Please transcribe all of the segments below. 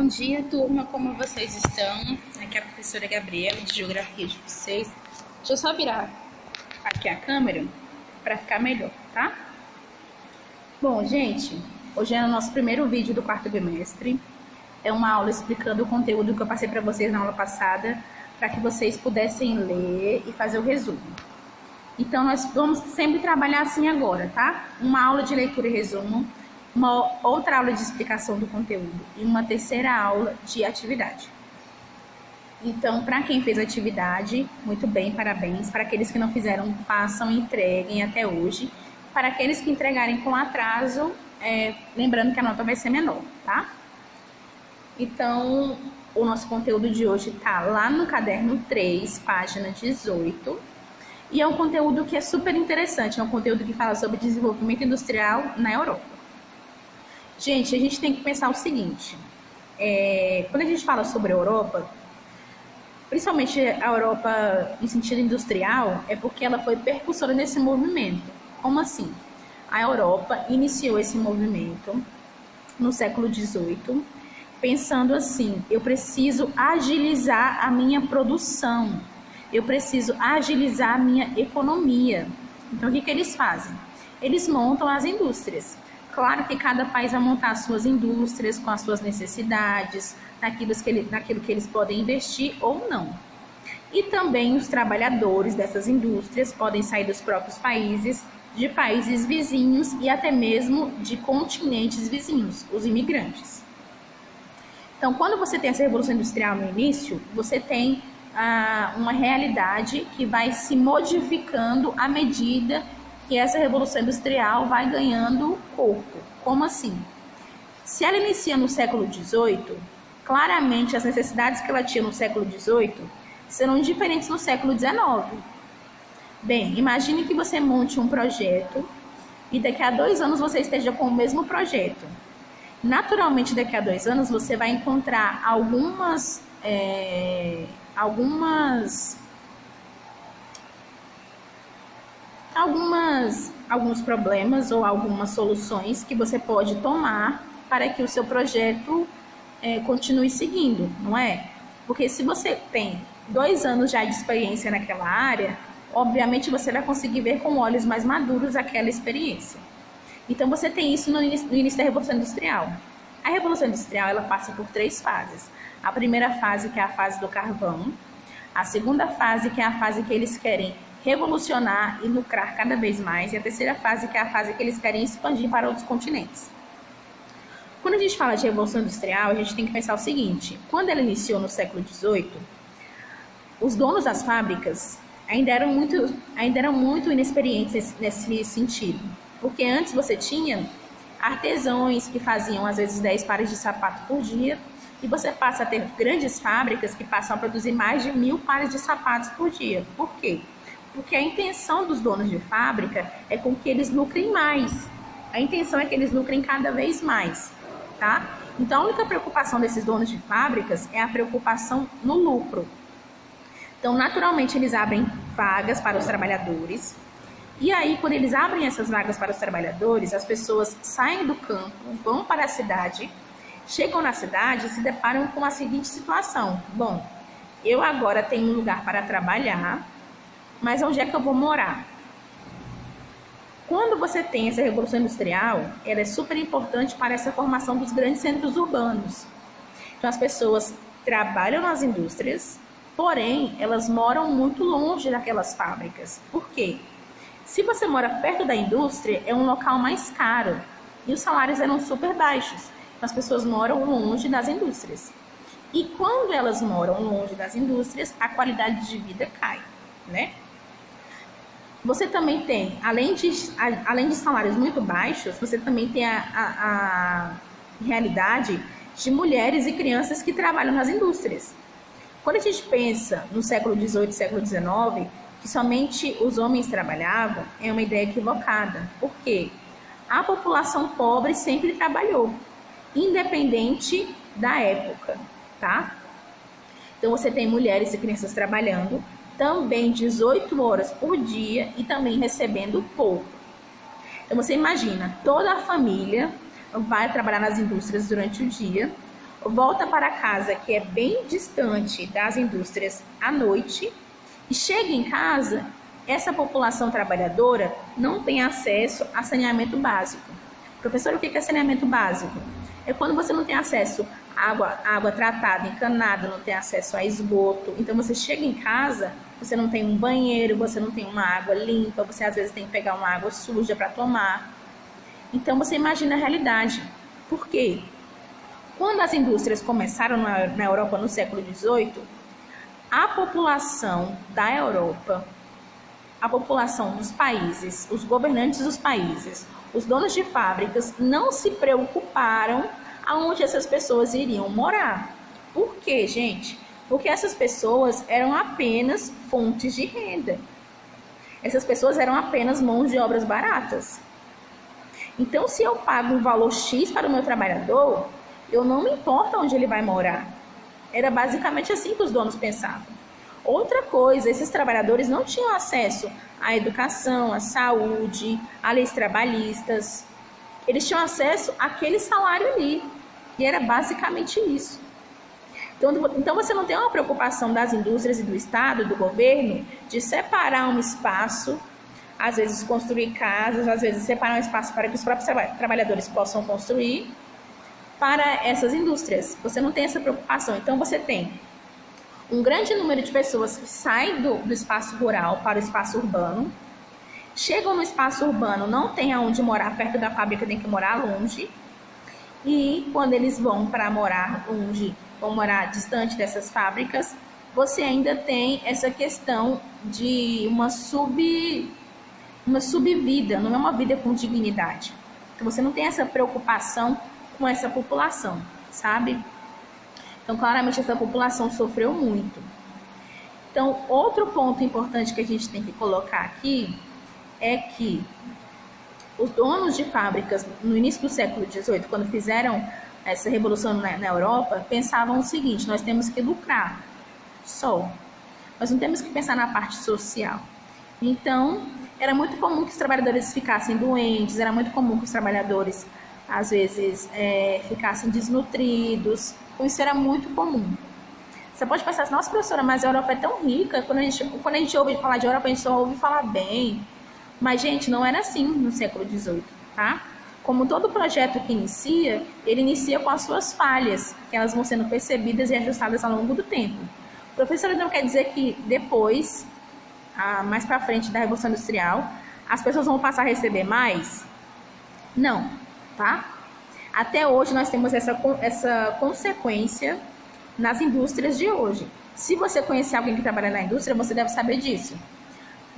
Bom dia, turma, como vocês estão? Aqui é a professora Gabriela, de Geografia de vocês. Deixa eu só virar aqui a câmera para ficar melhor, tá? Bom, gente, hoje é o nosso primeiro vídeo do quarto bimestre. É uma aula explicando o conteúdo que eu passei para vocês na aula passada, para que vocês pudessem ler e fazer o resumo. Então, nós vamos sempre trabalhar assim agora, tá? Uma aula de leitura e resumo, uma outra aula de explicação do conteúdo e uma terceira aula de atividade. Então, para quem fez atividade, muito bem, parabéns. Para aqueles que não fizeram, façam e entreguem até hoje. Para aqueles que entregarem com atraso, lembrando que a nota vai ser menor, tá? Então, o nosso conteúdo de hoje tá lá no caderno 3, página 18. E é um conteúdo que é super interessante, é um conteúdo que fala sobre desenvolvimento industrial na Europa. Gente, a gente tem que pensar o seguinte, quando a gente fala sobre a Europa, principalmente a Europa em sentido industrial, é porque ela foi percussora nesse movimento. Como assim? A Europa iniciou esse movimento no século XVIII, pensando assim, eu preciso agilizar a minha produção, eu preciso agilizar a minha economia. Então, o que eles fazem? Eles montam as indústrias. Claro que cada país vai montar as suas indústrias com as suas necessidades, naquilo que eles podem investir ou não. E também os trabalhadores dessas indústrias podem sair dos próprios países, de países vizinhos e até mesmo de continentes vizinhos, os imigrantes. Então, quando você tem essa revolução industrial no início, você tem uma realidade que vai se modificando à medida que essa revolução industrial vai ganhando corpo. Como assim? Se ela inicia no século XVIII, claramente as necessidades que ela tinha no século XVIII serão diferentes no século XIX. Bem, imagine que você monte um projeto e daqui a 2 anos você esteja com o mesmo projeto. Naturalmente, daqui a 2 anos você vai encontrar alguns problemas ou algumas soluções que você pode tomar para que o seu projeto continue seguindo, não é? Porque se você tem 2 anos já de experiência naquela área, obviamente você vai conseguir ver com olhos mais maduros aquela experiência. Então você tem isso no início da Revolução Industrial. A Revolução Industrial ela passa por 3 fases. A primeira fase, que é a fase do carvão. A segunda fase, que é a fase que eles querem revolucionar e lucrar cada vez mais. E a terceira fase, que é a fase que eles querem expandir para outros continentes. Quando a gente fala de Revolução Industrial, a gente tem que pensar o seguinte. Quando ela iniciou no século XVIII, os donos das fábricas ainda eram muito inexperientes nesse sentido. Porque antes você tinha artesãos que faziam às vezes 10 pares de sapato por dia, e você passa a ter grandes fábricas que passam a produzir mais de 1000 pares de sapatos por dia. Por quê? Porque a intenção dos donos de fábrica é com que eles lucrem mais. A intenção é que eles lucrem cada vez mais, tá? Então, a única preocupação desses donos de fábricas é a preocupação no lucro. Então, naturalmente, eles abrem vagas para os trabalhadores. E aí, quando eles abrem essas vagas para os trabalhadores, as pessoas saem do campo, vão para a cidade, chegam na cidade e se deparam com a seguinte situação. Bom, eu agora tenho um lugar para trabalhar, mas onde é que eu vou morar? Quando você tem essa revolução industrial, ela é super importante para essa formação dos grandes centros urbanos. Então, as pessoas trabalham nas indústrias, porém, elas moram muito longe daquelas fábricas. Por quê? Se você mora perto da indústria, é um local mais caro e os salários eram super baixos. As pessoas moram longe das indústrias. E quando elas moram longe das indústrias, a qualidade de vida cai, né? Você também tem, além de salários muito baixos, você também tem a realidade de mulheres e crianças que trabalham nas indústrias. Quando a gente pensa no século XVIII e século XIX, que somente os homens trabalhavam, é uma ideia equivocada. Por quê? A população pobre sempre trabalhou, independente da época, tá? Então, você tem mulheres e crianças trabalhando, também 18 horas por dia e também recebendo pouco. Então, você imagina, toda a família vai trabalhar nas indústrias durante o dia, volta para casa, que é bem distante das indústrias, à noite, e chega em casa, essa população trabalhadora não tem acesso a saneamento básico. Professor, o que é saneamento básico? É quando você não tem acesso a água tratada, encanada, não tem acesso a esgoto. Então você chega em casa, você não tem um banheiro, você não tem uma água limpa, você às vezes tem que pegar uma água suja para tomar. Então você imagina a realidade. Por quê? Quando as indústrias começaram na Europa no século XVIII, a população da Europa, a população dos países, os governantes dos países, os donos de fábricas não se preocuparam aonde essas pessoas iriam morar. Por quê, gente? Porque essas pessoas eram apenas fontes de renda. Essas pessoas eram apenas mãos de obras baratas. Então, se eu pago um valor X para o meu trabalhador, eu não me importo onde ele vai morar. Era basicamente assim que os donos pensavam. Outra coisa, esses trabalhadores não tinham acesso à educação, à saúde, a leis trabalhistas. Eles tinham acesso àquele salário ali. E era basicamente isso. Então você não tem uma preocupação das indústrias e do Estado, do governo, de separar um espaço, às vezes construir casas, às vezes separar um espaço para que os próprios trabalhadores possam construir para essas indústrias. Você não tem essa preocupação. Então você tem um grande número de pessoas que saem do espaço rural para o espaço urbano, chegam no espaço urbano, não tem aonde morar perto da fábrica, tem que morar longe, e quando eles vão para morar longe, vão morar distante dessas fábricas, você ainda tem essa questão de uma subvida, não é uma vida com dignidade. Então você não tem essa preocupação com essa população, sabe? Então, claramente, essa população sofreu muito. Então, outro ponto importante que a gente tem que colocar aqui é que os donos de fábricas, no início do século XVIII, quando fizeram essa revolução na Europa, pensavam o seguinte: nós temos que lucrar só. Nós não temos que pensar na parte social. Então, era muito comum que os trabalhadores ficassem doentes, era muito comum que os trabalhadores, às vezes, ficassem desnutridos. Então, isso era muito comum. Você pode pensar assim: nossa, professora, mas a Europa é tão rica. Quando a gente ouve falar de Europa, a gente só ouve falar bem. Mas, gente, não era assim no século XVIII, tá? Como todo projeto que inicia, ele inicia com as suas falhas, que elas vão sendo percebidas e ajustadas ao longo do tempo. Professora, não quer dizer que depois, mais para frente da Revolução Industrial, as pessoas vão passar a receber mais? Não, tá? Até hoje nós temos essa consequência nas indústrias de hoje. Se você conhecer alguém que trabalha na indústria, você deve saber disso.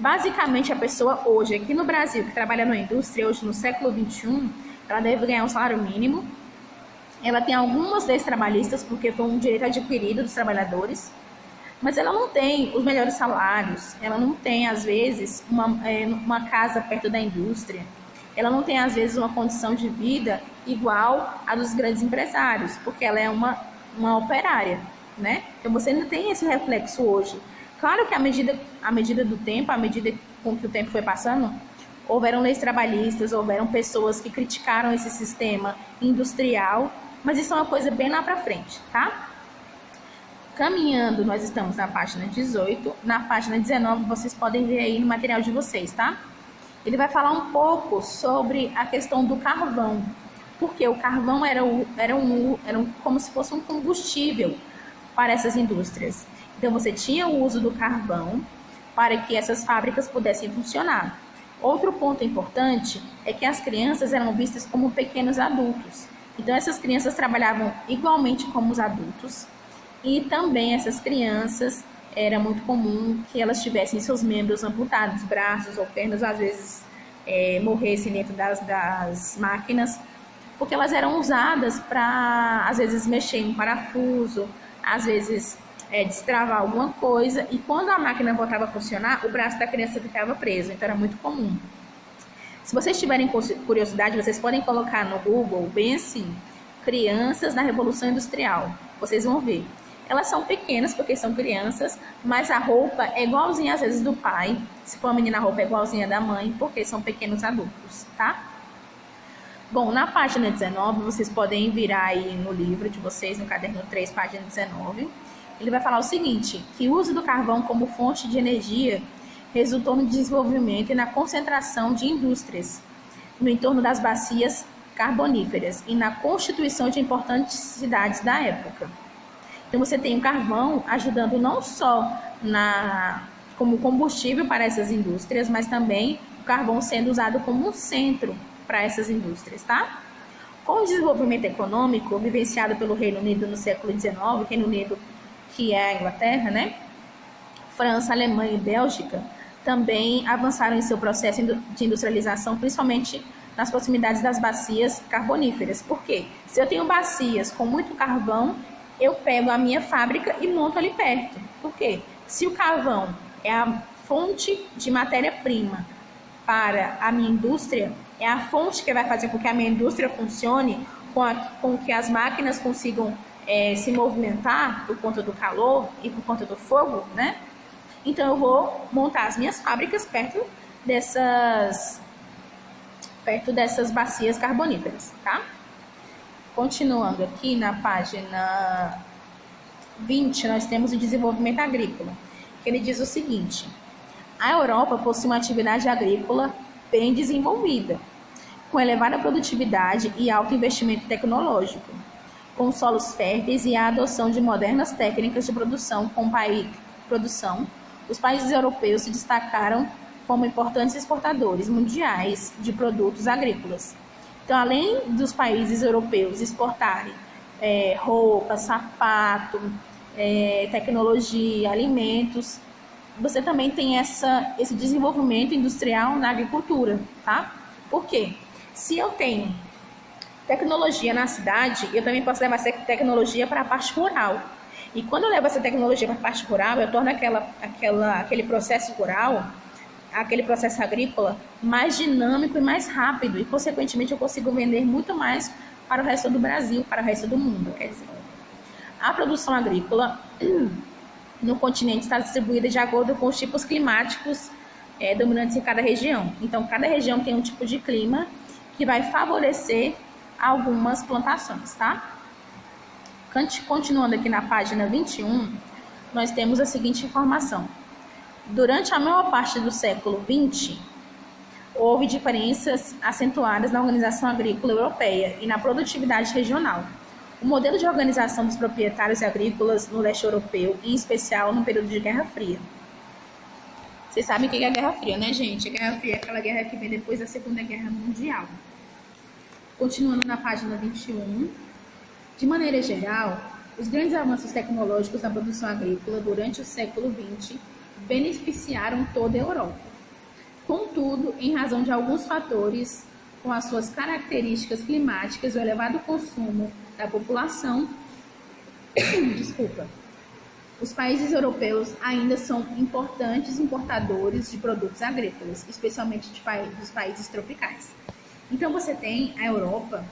Basicamente, a pessoa hoje, aqui no Brasil, que trabalha na indústria, hoje no século XXI, ela deve ganhar um salário mínimo. Ela tem algumas leis trabalhistas, porque foi um direito adquirido dos trabalhadores, mas ela não tem os melhores salários, ela não tem, às vezes, uma casa perto da indústria, ela não tem, às vezes, uma condição de vida igual a dos grandes empresários, porque ela é uma operária, né? Então, você ainda tem esse reflexo hoje. Claro que à medida do tempo, à medida com que o tempo foi passando, houveram leis trabalhistas, houveram pessoas que criticaram esse sistema industrial, mas isso é uma coisa bem lá para frente, tá? Caminhando, nós estamos na página 18, na página 19 vocês podem ver aí no material de vocês, tá? Ele vai falar um pouco sobre a questão do carvão, porque o carvão era como se fosse um combustível para essas indústrias. Então, você tinha o uso do carvão para que essas fábricas pudessem funcionar. Outro ponto importante é que as crianças eram vistas como pequenos adultos. Então, essas crianças trabalhavam igualmente como os adultos. E também essas crianças, era muito comum que elas tivessem seus membros amputados, braços ou pernas, às vezes morressem dentro das máquinas, porque elas eram usadas para, às vezes, mexer em um parafuso, às vezes destravar alguma coisa, e quando a máquina voltava a funcionar, o braço da criança ficava preso, então era muito comum. Se vocês tiverem curiosidade, vocês podem colocar no Google, bem assim, crianças na Revolução Industrial, vocês vão ver. Elas são pequenas porque são crianças, mas a roupa é igualzinha às vezes do pai, se for uma menina a roupa é igualzinha da mãe, porque são pequenos adultos, tá? Bom, na página 19, vocês podem virar aí no livro de vocês, no caderno 3, página 19. Ele vai falar o seguinte, que o uso do carvão como fonte de energia resultou no desenvolvimento e na concentração de indústrias no entorno das bacias carboníferas e na constituição de importantes cidades da época. Então, você tem o carvão ajudando não só como combustível para essas indústrias, mas também o carvão sendo usado como um centro para essas indústrias, tá? Com o desenvolvimento econômico vivenciado pelo Reino Unido no século XIX, Reino Unido que é a Inglaterra, né? França, Alemanha e Bélgica também avançaram em seu processo de industrialização, principalmente nas proximidades das bacias carboníferas. Por quê? Se eu tenho bacias com muito carvão, eu pego a minha fábrica e monto ali perto. Por quê? Se o carvão é a fonte de matéria-prima para a minha indústria, é a fonte que vai fazer com que a minha indústria funcione, com que as máquinas consigam se movimentar por conta do calor e por conta do fogo, né? Então, eu vou montar as minhas fábricas perto dessas bacias carboníferas, tá? Continuando aqui na página 20, nós temos o desenvolvimento agrícola, que ele diz o seguinte: a Europa possui uma atividade agrícola bem desenvolvida, com elevada produtividade e alto investimento tecnológico, com solos férteis e a adoção de modernas técnicas de produção. Os países europeus se destacaram como importantes exportadores mundiais de produtos agrícolas. Então, além dos países europeus exportarem roupa, sapato, tecnologia, alimentos, você também tem esse desenvolvimento industrial na agricultura, tá? Por quê? Se eu tenho tecnologia na cidade, eu também posso levar essa tecnologia para a parte rural. E quando eu levo essa tecnologia para a parte rural, eu torno aquele processo rural, aquele processo agrícola, mais dinâmico e mais rápido. E, consequentemente, eu consigo vender muito mais para o resto do Brasil, para o resto do mundo. Quer dizer, a produção agrícola no continente está distribuída de acordo com os tipos climáticos dominantes em cada região. Então, cada região tem um tipo de clima que vai favorecer algumas plantações, tá? Continuando aqui na página 21, nós temos a seguinte informação. Durante a maior parte do século XX, houve diferenças acentuadas na organização agrícola europeia e na produtividade regional. O modelo de organização dos proprietários agrícolas no leste europeu, em especial no período de Guerra Fria. Vocês sabem o que é a Guerra Fria, né, gente? A Guerra Fria é aquela guerra que vem depois da Segunda Guerra Mundial. Continuando na página 21, de maneira geral, os grandes avanços tecnológicos na produção agrícola durante o século XX beneficiaram toda a Europa. Contudo, em razão de alguns fatores, com as suas características climáticas e o elevado consumo da população, os países europeus ainda são importantes importadores de produtos agrícolas, especialmente dos países tropicais. Então, você tem a Europa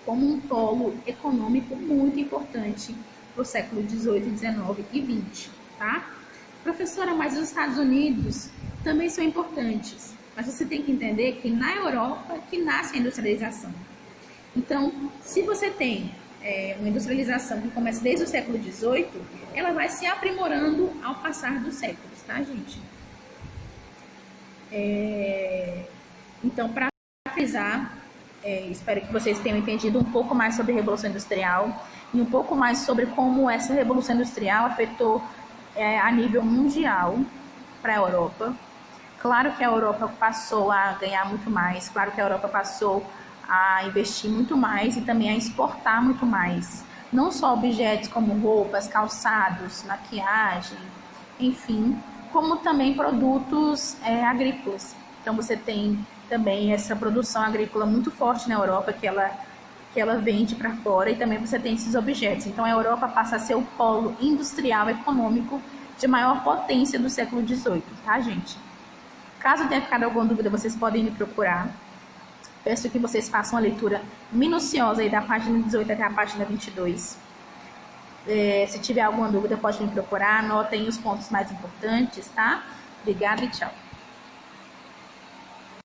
como um polo econômico muito importante para o século XVIII, XIX e XX, tá? Professora, mas os Estados Unidos também são importantes, mas você tem que entender que na Europa que nasce a industrialização. Então, se você tem uma industrialização que começa desde o século XVIII, ela vai se aprimorando ao passar dos séculos, tá, gente? Então, para frisar, espero que vocês tenham entendido um pouco mais sobre a Revolução Industrial e um pouco mais sobre como essa Revolução Industrial afetou a nível mundial para a Europa. Claro que a Europa passou a ganhar muito mais, claro que a Europa passou a investir muito mais e também a exportar muito mais. Não só objetos como roupas, calçados, maquiagem, enfim, como também produtos agrícolas. Então você tem também essa produção agrícola muito forte na Europa que ela vende para fora, e também você tem esses objetos. Então a Europa passa a ser o polo industrial econômico de maior potência do século XVIII, tá, gente? Caso tenha ficado alguma dúvida, vocês podem me procurar. Peço que vocês façam uma leitura minuciosa aí da página 18 até a página 22. Se tiver alguma dúvida, pode me procurar. Anotem os pontos mais importantes, tá? Obrigada e tchau.